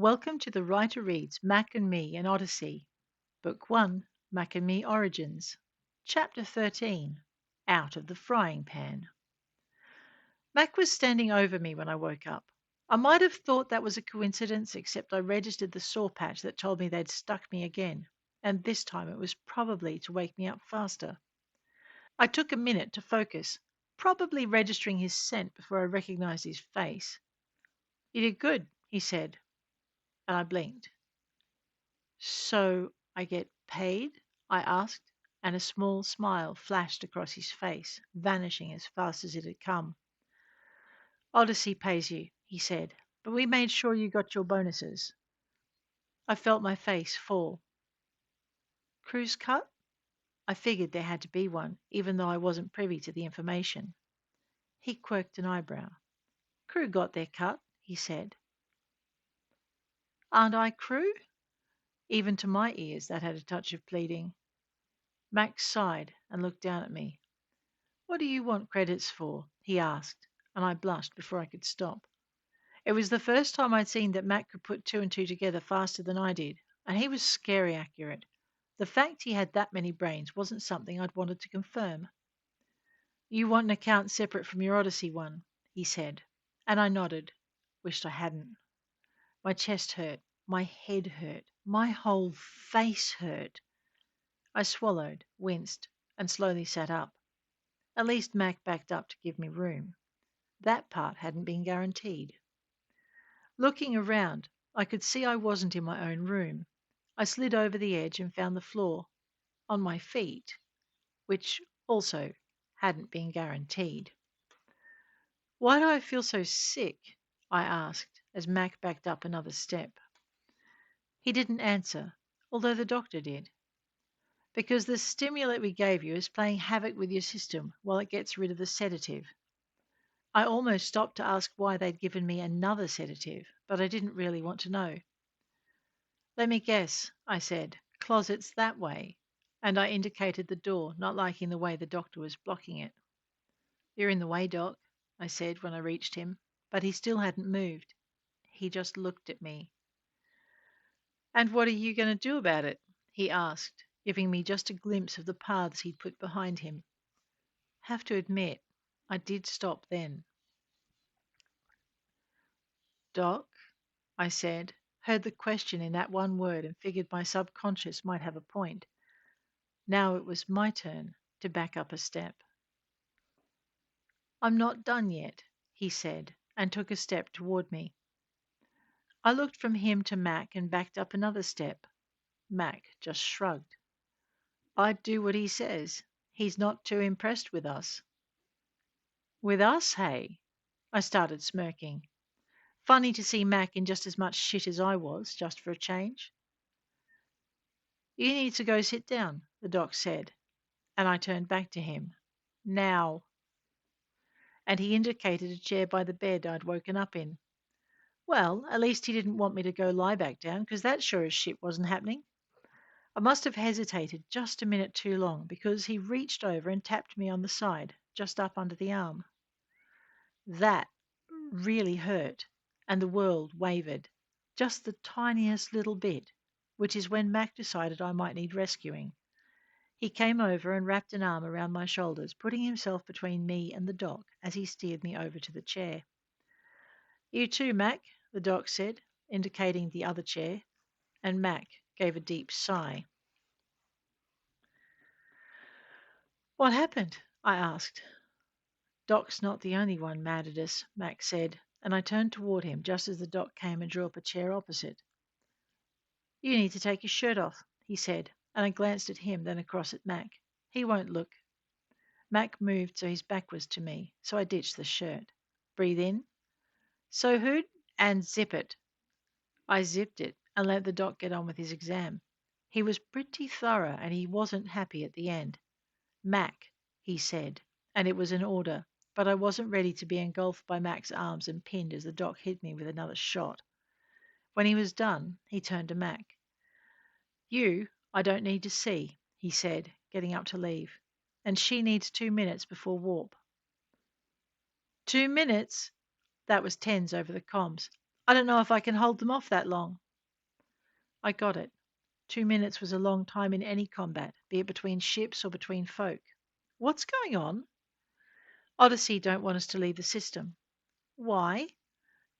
Welcome to the Writer Reads Mack and Me and Odyssey, Book 1, Mack and Me Origins, Chapter 13, Out of the Frying Pan. Mack was standing over me when I woke up. I might have thought that was a coincidence, except I registered the sore patch that told me they'd stuck me again, and this time it was probably to wake me up faster. I took a minute to focus, probably registering his scent before I recognized his face. "You did good," he said, and I blinked. "So I get paid?" I asked, and a small smile flashed across his face, vanishing as fast as it had come. "Odyssey pays you," he said, "but we made sure you got your bonuses." I felt my face fall. "Crew's cut?" I figured there had to be one, even though I wasn't privy to the information. He quirked an eyebrow. "Crew got their cut," he said. "Aren't I crew?" Even to my ears that had a touch of pleading. Max sighed and looked down at me. "What do you want credits for?" he asked, and I blushed before I could stop. It was the first time I'd seen that Mac could put two and two together faster than I did, and he was scary accurate. The fact he had that many brains wasn't something I'd wanted to confirm. "You want an account separate from your Odyssey one," he said, and I nodded. Wished I hadn't. My chest hurt, my head hurt, my whole face hurt. I swallowed, winced, and slowly sat up. At least Mac backed up to give me room. That part hadn't been guaranteed. Looking around, I could see I wasn't in my own room. I slid over the edge and found the floor, on my feet, which also hadn't been guaranteed. "Why do I feel so sick?" I asked as Mac backed up another step. He didn't answer, although the doctor did. "Because the stimulant we gave you is playing havoc with your system while it gets rid of the sedative." I almost stopped to ask why they'd given me another sedative, but I didn't really want to know. "Let me guess," I said. "Closet's that way." And I indicated the door, not liking the way the doctor was blocking it. "You're in the way, Doc," I said when I reached him, but he still hadn't moved. He just looked at me. "And what are you going to do about it?" he asked, giving me just a glimpse of the paths he'd put behind him. Have to admit, I did stop then. "Doc?" I said, heard the question in that one word and figured my subconscious might have a point. Now it was my turn to back up a step. "I'm not done yet," he said, and took a step toward me. I looked from him to Mac and backed up another step. Mac just shrugged. "I'd do what he says. He's not too impressed with us." "With us, hey?" I started smirking. Funny to see Mac in just as much shit as I was, just for a change. "You need to go sit down," the doc said, and I turned back to him. "Now." And he indicated a chair by the bed I'd woken up in. Well, at least he didn't want me to go lie back down, because that sure as shit wasn't happening. I must have hesitated just a minute too long, because he reached over and tapped me on the side, just up under the arm. That really hurt, and the world wavered, just the tiniest little bit, which is when Mac decided I might need rescuing. He came over and wrapped an arm around my shoulders, putting himself between me and the doc as he steered me over to the chair. "You too, Mac," the doc said, indicating the other chair, and Mac gave a deep sigh. "What happened?" I asked. "Doc's not the only one mad at us," Mac said, and I turned toward him just as the doc came and drew up a chair opposite. "You need to take your shirt off," he said, and I glanced at him, then across at Mac. "He won't look." Mac moved so his back was to me, so I ditched the shirt. "Breathe in. So hood, and zip it." I zipped it and let the doc get on with his exam. He was pretty thorough, and he wasn't happy at the end. "Mac," he said, and it was an order, but I wasn't ready to be engulfed by Mac's arms and pinned as the doc hit me with another shot. When he was done, he turned to Mac. "You, I don't need to see," he said, getting up to leave, "and she needs 2 minutes before warp." 2 minutes? That was tens over the comms. I don't know if I can hold them off that long. I got it. 2 minutes was a long time in any combat, be it between ships or between folk. What's going on? Odyssey don't want us to leave the system. Why?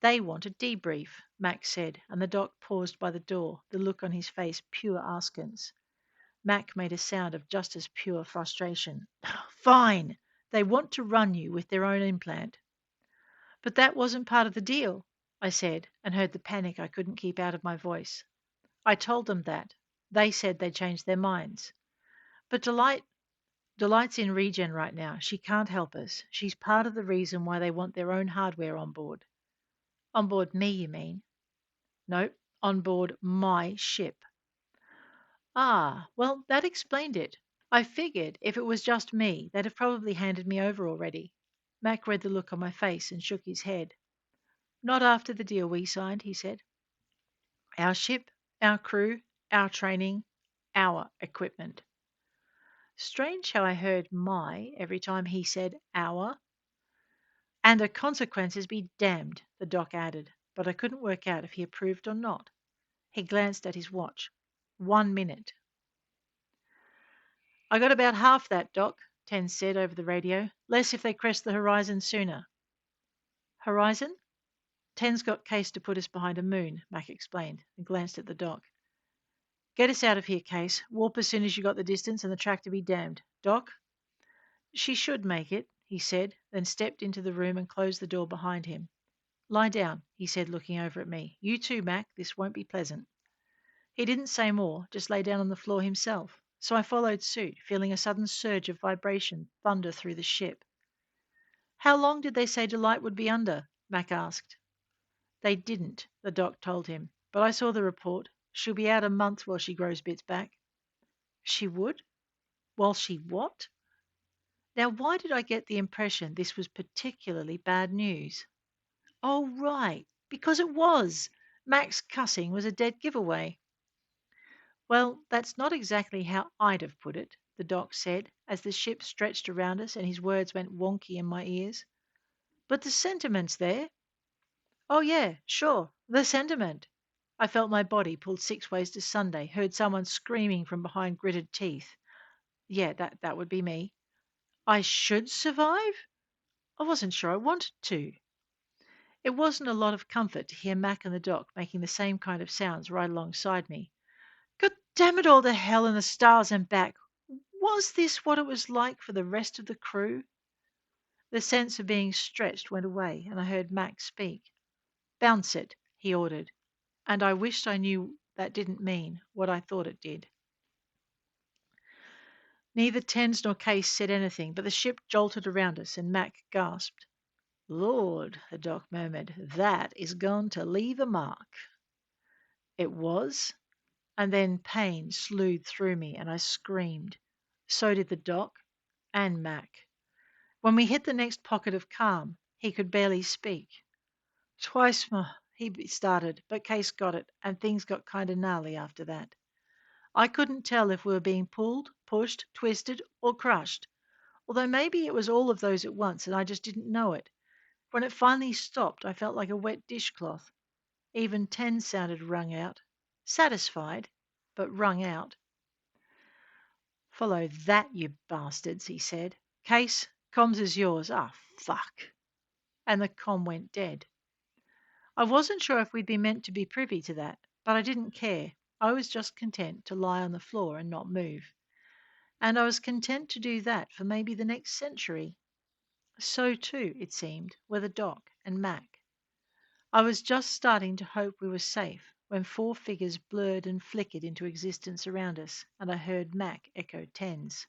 They want a debrief, Mac said, and the doc paused by the door, the look on his face pure askance. Mac made a sound of just as pure frustration. Fine. They want to run you with their own implant. But that wasn't part of the deal, I said, and heard the panic I couldn't keep out of my voice. I told them that. They said they changed their minds. But Delight's in regen right now. She can't help us. She's part of the reason why they want their own hardware on board. On board me, you mean? Nope, on board my ship. Ah, well, that explained it. I figured if it was just me, they'd have probably handed me over already. Mac read the look on my face and shook his head. Not after the deal we signed, he said. Our ship, our crew, our training, our equipment. Strange how I heard my every time he said our. And the consequences be damned, the doc added, but I couldn't work out if he approved or not. He glanced at his watch. 1 minute. I got about half that, Doc, Ten said over the radio. Less if they crest the horizon sooner. Horizon? Ten's got Case to put us behind a moon, Mac explained, and glanced at the doc. Get us out of here, Case. Warp as soon as you got the distance and the track to be damned. Doc? She should make it, he said, then stepped into the room and closed the door behind him. Lie down, he said, looking over at me. You too, Mac. This won't be pleasant. He didn't say more, just lay down on the floor himself. So I followed suit, feeling a sudden surge of vibration thunder through the ship. How long did they say Delight would be under? Mac asked. They didn't, the doc told him. But I saw the report. She'll be out a month while she grows bits back. She would? While she what? Now, why did I get the impression this was particularly bad news? Oh, right, because it was. Mac's cussing was a dead giveaway. Well, that's not exactly how I'd have put it, the doc said, as the ship stretched around us and his words went wonky in my ears. But the sentiment's there. Oh, yeah, sure, the sentiment. I felt my body pulled 6 ways to Sunday, heard someone screaming from behind gritted teeth. Yeah, that would be me. I should survive? I wasn't sure I wanted to. It wasn't a lot of comfort to hear Mac and the doc making the same kind of sounds right alongside me. God damn it all to hell and the stars and back. Was this what it was like for the rest of the crew? The sense of being stretched went away, and I heard Mac speak. Bounce it, he ordered, and I wished I knew that didn't mean what I thought it did. Neither Tens nor Case said anything, but the ship jolted around us, and Mac gasped. Lord, the doc murmured, that is going to leave a mark. It was, and then pain slewed through me, and I screamed. So did the doc and Mac. When we hit the next pocket of calm, he could barely speak. Twice more, he started, but Case got it, and things got kind of gnarly after that. I couldn't tell if we were being pulled, pushed, twisted, or crushed, although maybe it was all of those at once and I just didn't know it. When it finally stopped, I felt like a wet dishcloth. Even Ten sounded wrung out. Satisfied, but wrung out. Follow that, you bastards, he said. Case, comms is yours. Ah, fuck. And the comm went dead. I wasn't sure if we'd be meant to be privy to that, but I didn't care. I was just content to lie on the floor and not move. And I was content to do that for maybe the next century. So, too, it seemed, were the doc and Mac. I was just starting to hope we were safe when 4 figures blurred and flickered into existence around us, and I heard Mac echo Tens.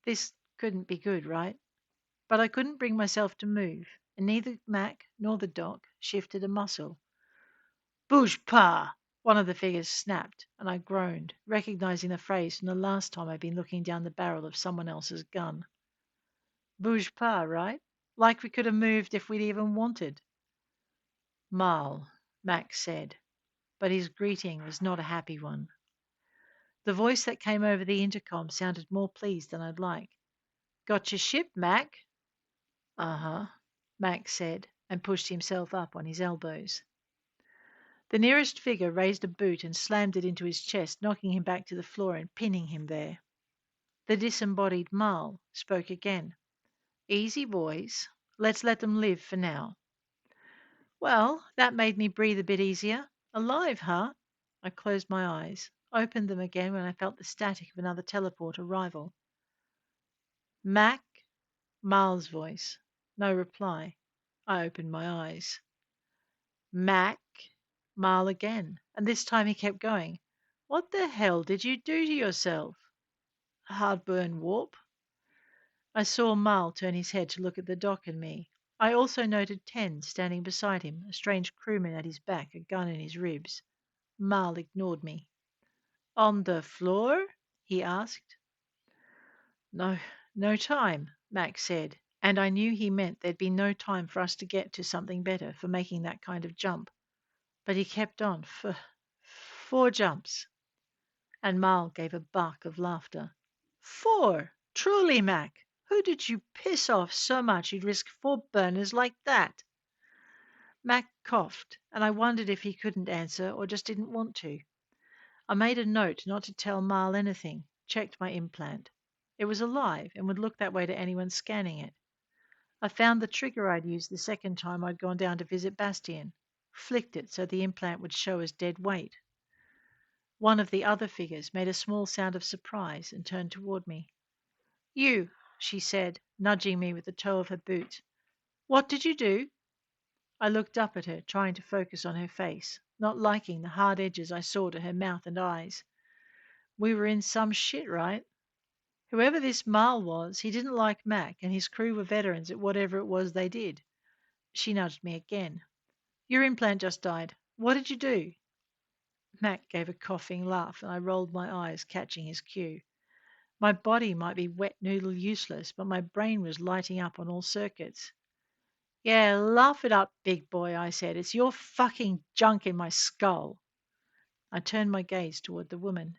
This couldn't be good, right? But I couldn't bring myself to move, and neither Mac nor the doc shifted a muscle. Bouge pas! One of the figures snapped, and I groaned, recognizing the phrase from the last time I'd been looking down the barrel of someone else's gun. Bouge pas, right? Like we could have moved if we'd even wanted. Mal, Mac said, but his greeting was not a happy one. The voice that came over the intercom sounded more pleased than I'd like. Got your ship, Mac? Uh-huh, Mac said, and pushed himself up on his elbows. The nearest figure raised a boot and slammed it into his chest, knocking him back to the floor and pinning him there. The disembodied Marl spoke again. Easy, boys. Let's let them live for now. Well, that made me breathe a bit easier. Alive, huh? I closed my eyes, opened them again when I felt the static of another teleport arrival. Mac? Marl's voice. No reply. I opened my eyes. Mac? Marl again, and this time he kept going. What the hell did you do to yourself? Hardburn warp. I saw Marl turn his head to look at the doc and me. I also noted Ten standing beside him, a strange crewman at his back, a gun in his ribs. Marl ignored me. On the floor? He asked. No, no time, Max said, and I knew he meant there'd be no time for us to get to something better for making that kind of jump. But he kept on. 4 jumps. And Marl gave a bark of laughter. 4? Truly, Mac? Who did you piss off so much you'd risk 4 burners like that? Mac coughed, and I wondered if he couldn't answer or just didn't want to. I made a note not to tell Marl anything, checked my implant. It was alive and would look that way to anyone scanning it. I found the trigger I'd used the second time I'd gone down to visit Bastian, flicked it so the implant would show as dead weight. One of the other figures made a small sound of surprise and turned toward me. You, she said, nudging me with the toe of her boot. What did you do? I looked up at her, trying to focus on her face, not liking the hard edges I saw to her mouth and eyes. We were in some shit, right? Whoever this Marl was, he didn't like Mac, and his crew were veterans at whatever it was they did. She nudged me again. Your implant just died. What did you do? Mac gave a coughing laugh, and I rolled my eyes, catching his cue. My body might be wet noodle useless, but my brain was lighting up on all circuits. Yeah, laugh it up, big boy, I said. It's your fucking junk in my skull. I turned my gaze toward the woman.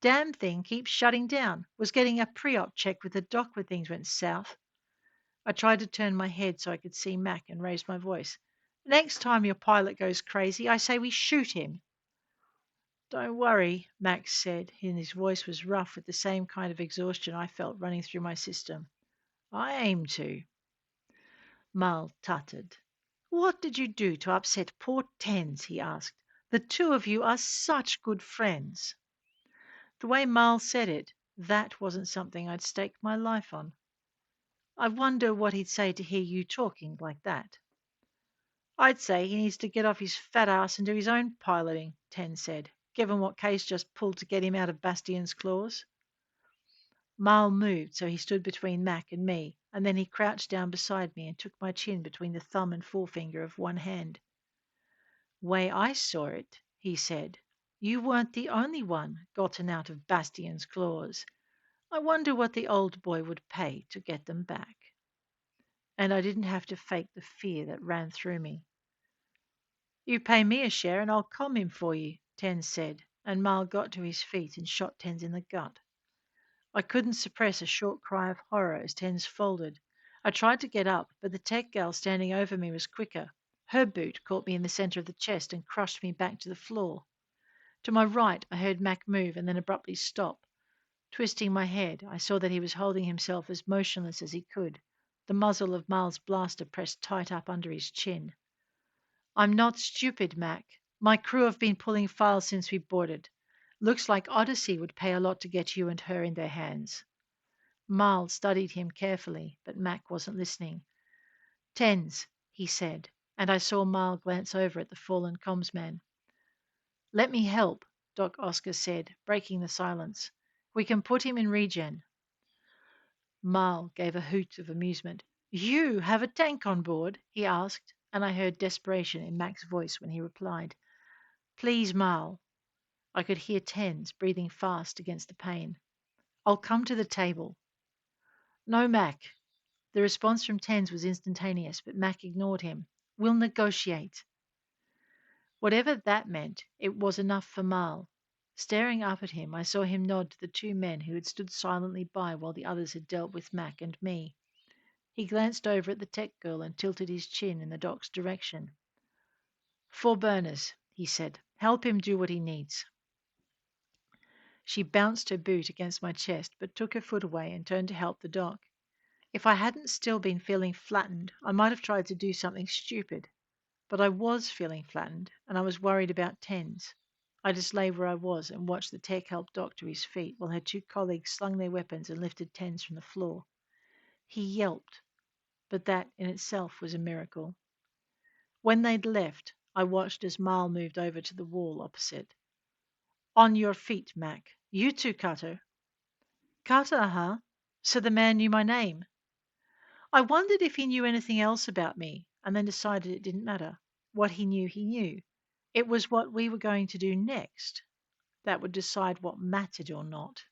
Damn thing keeps shutting down. Was getting a pre-op check with the doc when things went south. I tried to turn my head so I could see Mac and raised my voice. Next time your pilot goes crazy, I say we shoot him. Don't worry, Max said, and his voice was rough with the same kind of exhaustion I felt running through my system. I aim to. Mal tutted. What did you do to upset poor Tens? He asked. The two of you are such good friends. The way Mal said it, that wasn't something I'd stake my life on. I wonder what he'd say to hear you talking like that. I'd say he needs to get off his fat ass and do his own piloting, Ten said, given what Case just pulled to get him out of Bastian's claws. Mal moved so he stood between Mac and me, and then he crouched down beside me and took my chin between the thumb and forefinger of one hand. Way I saw it, he said, you weren't the only one gotten out of Bastian's claws. I wonder what the old boy would pay to get them back. And I didn't have to fake the fear that ran through me. You pay me a share and I'll calm him for you, Ten said, and Mal got to his feet and shot Tens in the gut. I couldn't suppress a short cry of horror as Tens folded. I tried to get up, but the tech gal standing over me was quicker. Her boot caught me in the center of the chest and crushed me back to the floor. To my right, I heard Mac move and then abruptly stop. Twisting my head, I saw that he was holding himself as motionless as he could, the muzzle of Mal's blaster pressed tight up under his chin. I'm not stupid, Mac. My crew have been pulling files since we boarded. Looks like Odyssey would pay a lot to get you and her in their hands. Mal studied him carefully, but Mac wasn't listening. Tens, he said, and I saw Mal glance over at the fallen commsman. Let me help, Doc Oscar said, breaking the silence. We can put him in regen. Mal gave a hoot of amusement. You have a tank on board? He asked, and I heard desperation in Mac's voice when he replied. Please, Mal. I could hear Tens breathing fast against the pain. I'll come to the table. No, Mac. The response from Tens was instantaneous, but Mac ignored him. We'll negotiate. Whatever that meant, it was enough for Mal. Staring up at him, I saw him nod to the 2 men who had stood silently by while the others had dealt with Mac and me. He glanced over at the tech girl and tilted his chin in the doc's direction. 4 burners. he said. Help him do what he needs. She bounced her boot against my chest, but took her foot away and turned to help the dog. If I hadn't still been feeling flattened, I might have tried to do something stupid. But I was feeling flattened, and I was worried about Tens. I just lay where I was and watched the tech help Doc to his feet while her two colleagues slung their weapons and lifted Tens from the floor. He yelped, but that in itself was a miracle. When they'd left, I watched as Mal moved over to the wall opposite. On your feet, Mac. You too, Carter. Carter, huh? So the man knew my name. I wondered if he knew anything else about me, and then decided it didn't matter. What he knew, he knew. It was what we were going to do next that would decide what mattered or not.